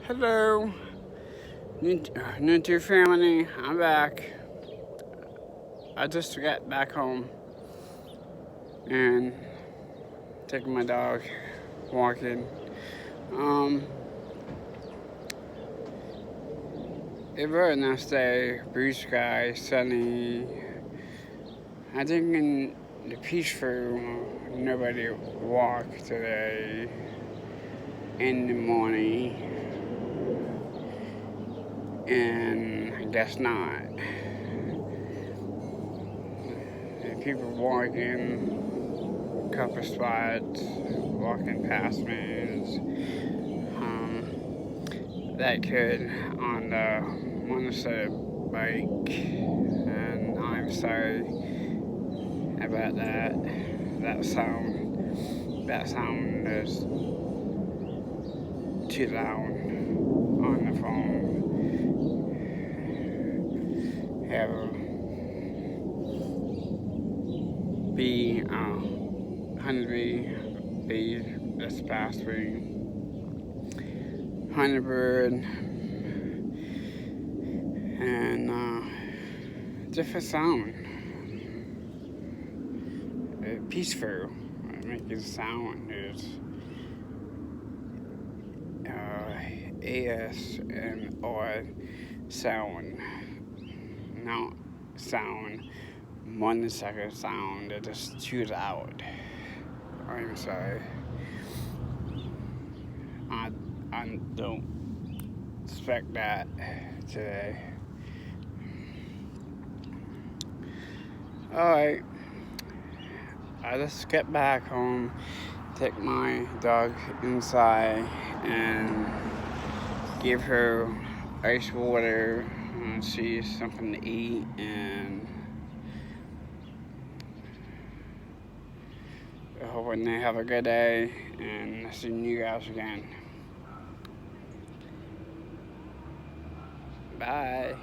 Hello, New family. I'm back. I just got back home and taking my dog walking. Um, a very nice day, blue sky, sunny. I think in the peaceful, nobody walked today in the morning, and I guess not. People walking, couple spots, walking past me. That kid on the motorcycle bike, and I'm sorry about that. That sound is too loud on the phone. Have be honeybee bee this past week. Honeybird and different sound. Peaceful. Making sound is ASMR sound. Not sound. 1 second sound that is too loud. I'm sorry. I don't expect that today. Alright. I just get back home, take my dog inside, and give her ice water, and see something to eat, and hoping they have a good day, and see you guys again. Bye.